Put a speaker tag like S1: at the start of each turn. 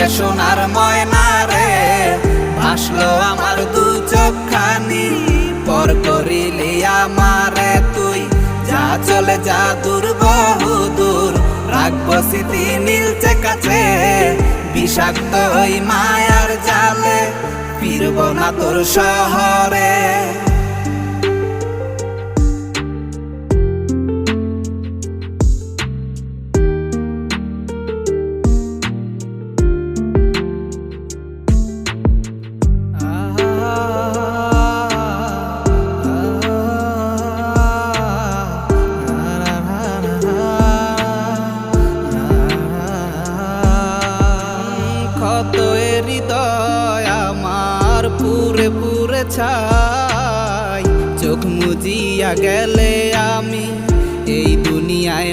S1: লাগে সোনার ময়না রে, ভাসলো আমার দু চোখখানি, পর করিলি আমারে তুই, যা চলে যা দূর বহু দূর, রাখবো স্মৃতি নীলচে কাছে, বিষাক্ত ওই মায়ার জালে ফিরব না তোর শহরে। কত হৃদয় আমার পুরে পুরে ছাই, চোখ মুজিয়া গেলে আমি এই দুনিয়ায়